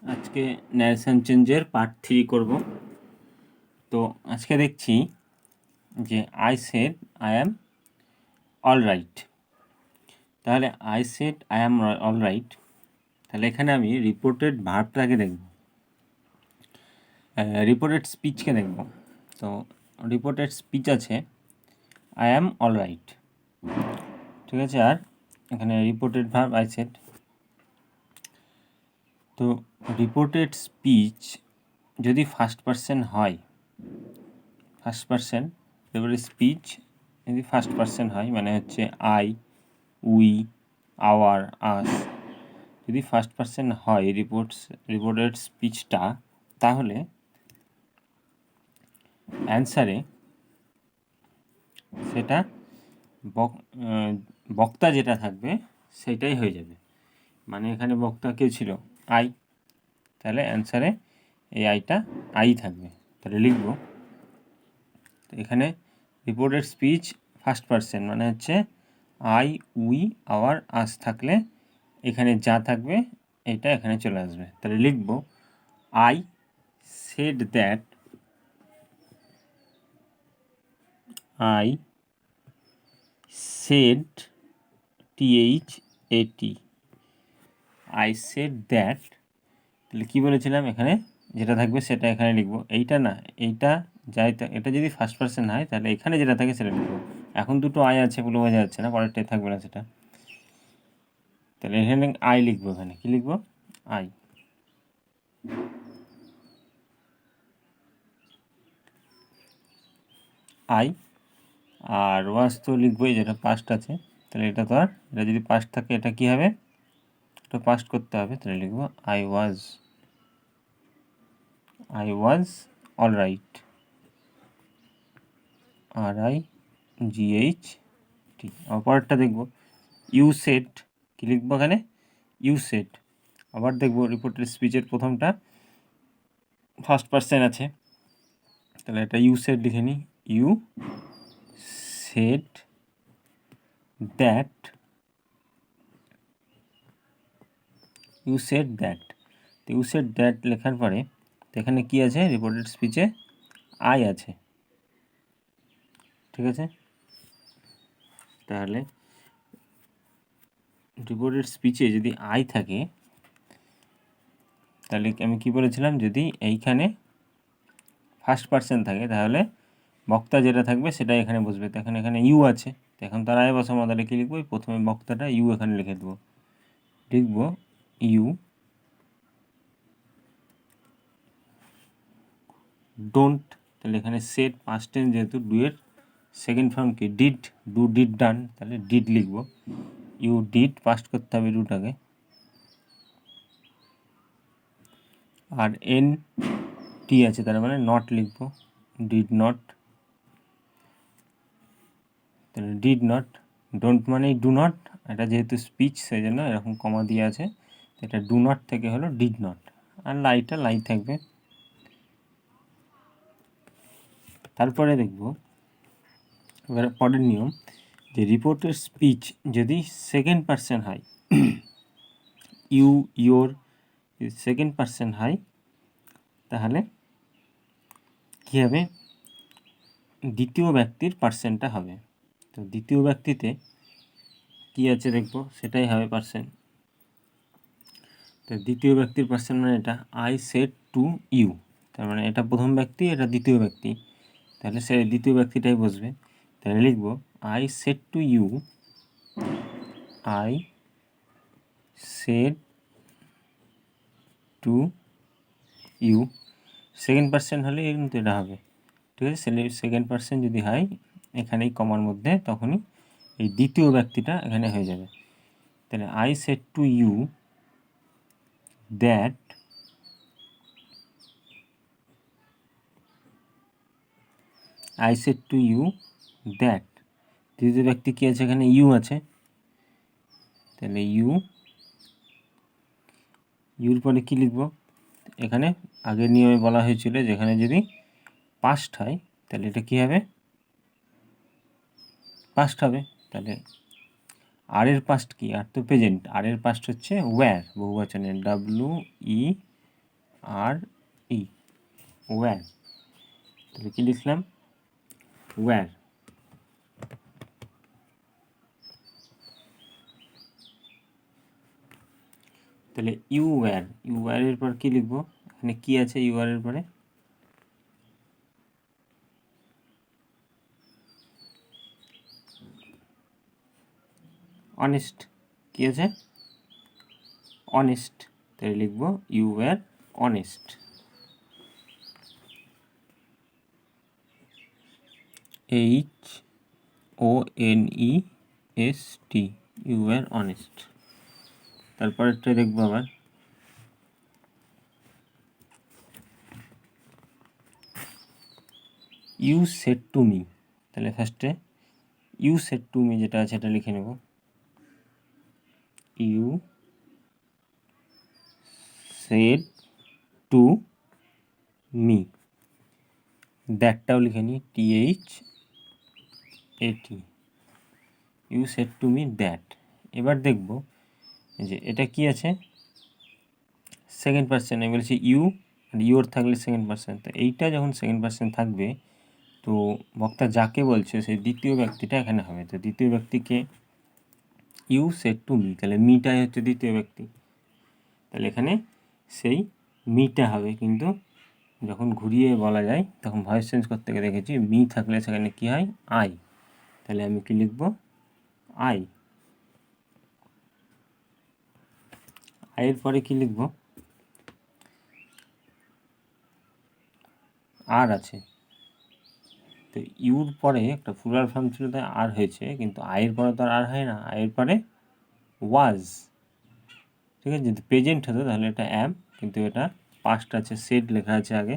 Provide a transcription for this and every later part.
আজকে ন্যারেশন চেঞ্জের পার্ট 3 করব। তো আজকে দেখছি যে I said I am all right. তাহলে I said I am all right, তাহলে এখানে আমি রিপোর্টেড ভার্বটাকে দেখব, রিপোর্টেড স্পিচকে দেখব। তো রিপোর্টেড স্পিচ আছে আই অ্যাম অল রাইট, ঠিক আছে। আর এখানে রিপোর্টেড ভার্ব আই সেড। তো রিপোর্টেড স্পিচ যদি ফার্স্ট পারসন হয়, ফার্স্ট পারসন এবারে স্পিচ যদি ফার্স্ট পারসন হয় মানে হচ্ছে আই, উই, আওয়ার, আস, যদি ফার্স্ট পারসন হয় রিপোর্টেড স্পিচটা, তাহলে অ্যান্সারে সেটা বক্তা যেটা থাকবে সেটাই হয়ে যাবে। মানে এখানে বক্তা কেউ ছিল আই, তাহলে অ্যান্সারে এই আইটা আই থাকবে। তাহলে লিখব এখানে রিপোর্টেড স্পিচ ফার্স্ট পারসন মানে হচ্ছে আই, উই, আওয়ার, আস থাকলে এখানে যা থাকবে এটা এখানে চলে আসবে। তাহলে লিখব I said that, I shed THAT, I said that. তাহলে কী বলেছিলাম, এখানে যেটা থাকবে সেটা এখানে লিখব, এইটা না, এইটা যাই, এটা যদি ফার্স্ট পারসন হয় তাহলে এখানে যেটা থাকে সেটা লিখব। এখন দুটো আই আছে বলে বোঝা যাচ্ছে না, পরেরটাই থাকবে না সেটা। তাহলে এখানে আই লিখবো, এখানে কী লিখব, আই। আই আর ওয়াজ তো লিখবই, যেটা পাস্ট আছে, তাহলে এটা তো আর, এটা যদি পাস্ট থাকে এটা কী হবে, এটা পাস্ট করতে হবে। তাহলে লিখব I was all right, RIGHT। পরেরটা দেখব ইউ সেড, কী লিখবো এখানে, ইউ সেড। আবার দেখব রিপোর্টেড স্পিচের প্রথমটা ফার্স্ট পারসন আছে, তাহলে এটা ইউ সেড লিখে নিই, you said that, you said that. তো ইউ সেড দ্যাট লেখার পরে এখানে কী আছে, রিপোর্টেড স্পিচে আই আছে, ঠিক আছে। তাহলে রিপোর্টেড স্পিচে যদি আই থাকে, তাহলে আমি কী বলেছিলাম, যদি এইখানে ফার্স্ট পারসন থাকে তাহলে বক্তা যেটা থাকবে সেটাই এখানে বসবে। তো এখানে ইউ আছে, তো এখন তার আয় বসাবো, তাহলে কী লিখবো, প্রথমে বক্তাটা ইউ এখানে লিখে দেবো, লিখব ইউ ডোন্ট। তাহলে এখানে সেট পাস্ট টেন্স, যেহেতু ডুয়ের সেকেন্ড ফর্ম কি ডিড, ডু ডিড ডান, তাহলে ডিড লিখব, ইউ ডিড পাস্ট করতে হবে ডুটাকে। আর এন টি আছে, তার মানে নট লিখব, ডিড নট, তাহলে ডিড নট। ডোন্ট মানেই ডু নট, এটা যেহেতু স্পিচ সেই জন্য এরকম কমা দিয়ে আছে, এটা ডু নট থেকে হলো ডিড নট, আর লাইটা লাই থাকবে। তারপরে দেখব এবার পরের নিয়ম, যে রিপোর্টের স্পিচ যদি সেকেন্ড পারসন হয়, ইউ, ইয়োর সেকেন্ড পারসন হয়, তাহলে কী হবে, দ্বিতীয় ব্যক্তির পার্সনটা হবে। তো দ্বিতীয় ব্যক্তিতে কী আছে দেখব, সেটাই হবে পার্সন। তো দ্বিতীয় ব্যক্তির পার্সন মানে এটা আই সেড টু ইউ, তার মানে এটা প্রথম ব্যক্তি, এটা দ্বিতীয় ব্যক্তি, তাহলে সে দ্বিতীয় ব্যক্তিটাই বসবে। তাহলে লিখব I said to you, I said to you. Second person হলে কিন্তু এটা হবে, ঠিক আছে। সেকেন্ড পার্সন যদি হয় এখানেই কমার মধ্যে, তখনই এই দ্বিতীয় ব্যক্তিটা এখানে হয়ে যাবে। তাহলে I said to you that, I said to you that, তৃতীয় ব্যক্তি কী আছে, এখানে ইউ আছে, তাহলে ইউর পরে কী লিখব, এখানে আগের নিয়মে বলা হয়েছিল যেখানে যদি পাস্ট হয় তাহলে এটা কী হবে, পাস্ট হবে। তাহলে আর এর পাস্ট কি, আর তো প্রেজেন্ট, আর এর পাস্ট হচ্ছে ওয়্যার, বহুবচনের WEAR, আর ই, ওয়্যার। তাহলে কী লিখলাম? ওয়্যার। তাহলে ইউ ওয়্যার, ইউ ওয়্যারের পর কী লিখবো? এখানে কী আছে ইউ ওয়্যারের পরে? অনেস্ট। কী আছে? অনেস্ট। তাহলে লিখবো you were honest. HONEST, you were honest. তারপরেরটা দেখবো আবার, ইউ সেড টু মি। তাহলে ফার্স্টে ইউ সেড টু মি যেটা আছে এটা লিখে নেব, ইউ সেড টু মি। দ্যাটটাও লিখে নিই, THAT, you said to me that. এবার দেখব যে এটা কি আছে, সেকেন্ড পার্সন। আমি বলেছি ইউ, আর ইউর থাকলে সেকেন্ড পার্সন। তো এইটা যখন সেকেন্ড পার্সন থাকবে, তো বক্তা যাকে বলছে সেই দ্বিতীয় ব্যক্তিটা এখানে হবে। তো দ্বিতীয় ব্যক্তিকে ইউ সেড টু মি, তাহলে মিটাই হচ্ছে দ্বিতীয় ব্যক্তি। তাহলে এখানে সেই মিটা হবে, কিন্তু যখন ঘুরিয়ে বলা যায় তখন ভয়েস চেঞ্জ করতে গিয়ে দেখেছি মি থাকলে সেখানে কী হয়? আই। তাহলে আমি কি লিখব? আই। আইয়ের পরে কি লিখব? আর আছে। তো ইউর পরে একটা প্লুরাল ফর্ম ছিল তাই আর হয়েছে, কিন্তু আয়ের পরে তো আর হয় না। আয়ের পরে ওয়াজ। ঠিক আছে, যদি প্রেজেন্ট হতো তাহলে এটা অ্যাম, কিন্তু এটা পাস্ট আছে, সেড লেখা আছে আগে,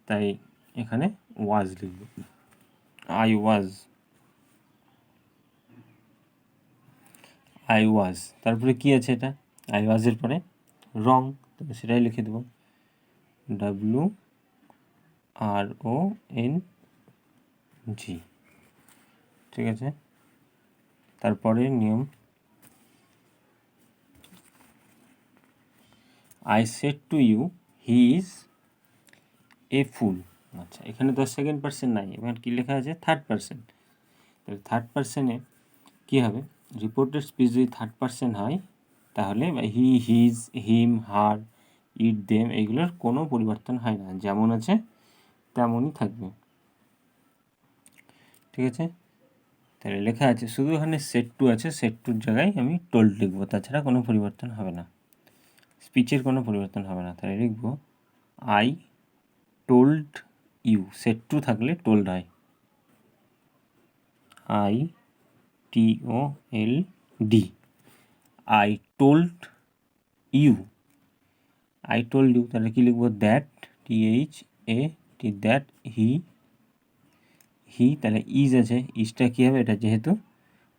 তাই এখানে ওয়াজ লিখব। I was, I was. তারপরে কি আছে এটা? আই ওয়াজের পরে রং, তাহলে সেটাই লিখে দেবো, WRONG। ঠিক আছে, তারপরে নিয়ম, I said to you he is a fool. আচ্ছা, এখানে তো সেকেন্ড পার্সন নাই, এবার কী লেখা আছে? Third person. তাহলে থার্ড পার্সনে কী হবে? রিপোর্টেড স্পিচ যদি থার্ড পার্সন হয় তাহলে হি, হিজ, হিম, হার, ইট, দেম এইগুলোর কোনো পরিবর্তন হয় না, যেমন আছে তেমনই থাকবে। ঠিক আছে, তাহলে লেখা আছে, শুধু এখানে সেট টু আছে, সেট টুর জায়গায় আমি টোল্ড লিখবো, তাছাড়া কোনো পরিবর্তন হবে না, স্পিচের কোনো পরিবর্তন হবে না। তাহলে লিখবো I told you. Said to থাকলে টোল্ড হয়, ITOLD, I told you. I told you, তাহলে কী লিখবো? দ্যাট, THAT, দ্যাট হি, তাহলে ইজ আছে, ইজটা কী হবে? এটা যেহেতু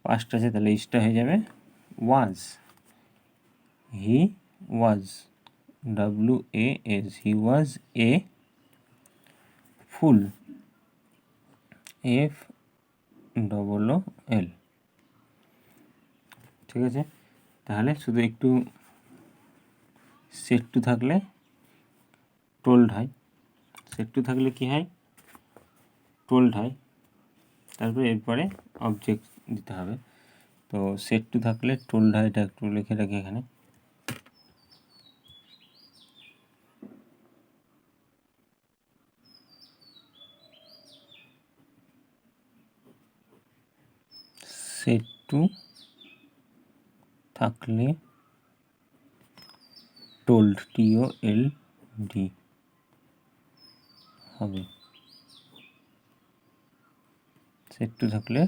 পাস্ট আছে তাহলে ইজটা হয়ে যাবে ওয়াজ। হি ওয়াজ, WAS, he was A full, FOOL। ঠিক আছে, তাহলে শুধু একটু সেট টু থাকলে টোল্ড হয়, সেট টু থাকলে কী হয়? টোল্ড হয়। তারপরে এরপরে অবজেক্ট দিতে হবে। তো সেট টু থাকলে টোল্ড হয়, এটা একটু লিখে রাখি এখানে। সেট টু থাকলে টোল্ড, TOLD হবে। সেট টু থাকলে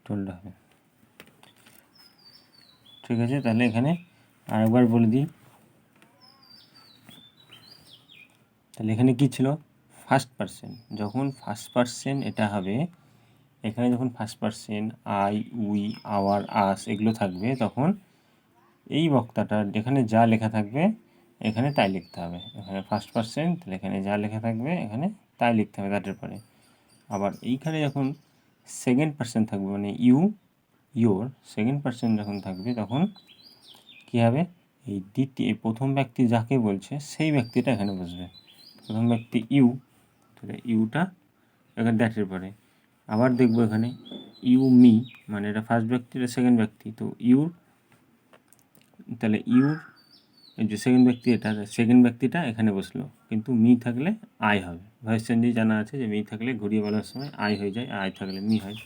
টোল্ড হবে। ঠিক আছে, তাহলে এখানে আরেকবার বলে দিই। তাহলে এখানে কী ছিল? First person. যখন ফার্স্ট পার্সন এটা হবে, এখানে যখন first person I, we, our, us এগুলো থাকবে, তখন এই বক্তাটার যেখানে যা লেখা থাকবে এখানে তাই লিখতে হবে। এখানে ফার্স্ট পার্সন, তাহলে এখানে যা লেখা থাকবে এখানে তাই লিখতে হবে দ্যাটের পরে। আবার এইখানে যখন সেকেন্ড পার্সন থাকবে, মানে ইউ, ইয়োর, সেকেন্ড পার্সন যখন থাকবে তখন কী হবে? এই প্রথম ব্যক্তি যাকে বলছে সেই ব্যক্তিটা এখানে বসবে। প্রথম ব্যক্তি ইউ, তাহলে ইউটা এখানে দ্যাটের পরে। আবার দেখবো এখানে ইউ মি, মানে এটা ফার্স্ট ব্যক্তি, এটা সেকেন্ড ব্যক্তি, তো ইউর, তাহলে ইউর এই যে সেকেন্ড ব্যক্তি, এটা সেকেন্ড ব্যক্তিটা এখানে বসলো, কিন্তু মি থাকলে আই হবে। ভয়েস চেঞ্জেই জানা আছে যে মি থাকলে ঘুরিয়ে বলার সময় আই হয়ে যায়, আই থাকলে মি হয়।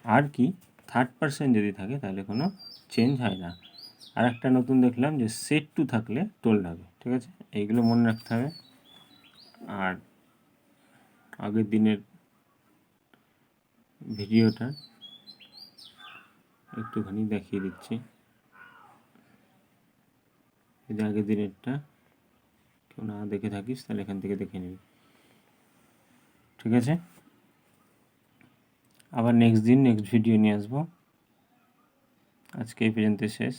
আর কি থার্ড পারসন যদি থাকে তাহলে কোনো চেঞ্জ হয় না। আর একটা নতুন দেখলাম যে সেট টু থাকলে টোল্ড হবে। ঠিক আছে, এইগুলো মনে রাখতে হবে। আর আগের দিনের ভিডিওটা একটুখানি দেখিয়ে দিচ্ছি, যদি আগের দিনেরটা কেউ না দেখে থাকিস তাহলে এখান থেকে দেখে নিবি। ঠিক আছে, আবার নেক্সট দিন নেক্সট ভিডিও নিয়ে আসবো। আজকে এই পর্যন্ত শেষ।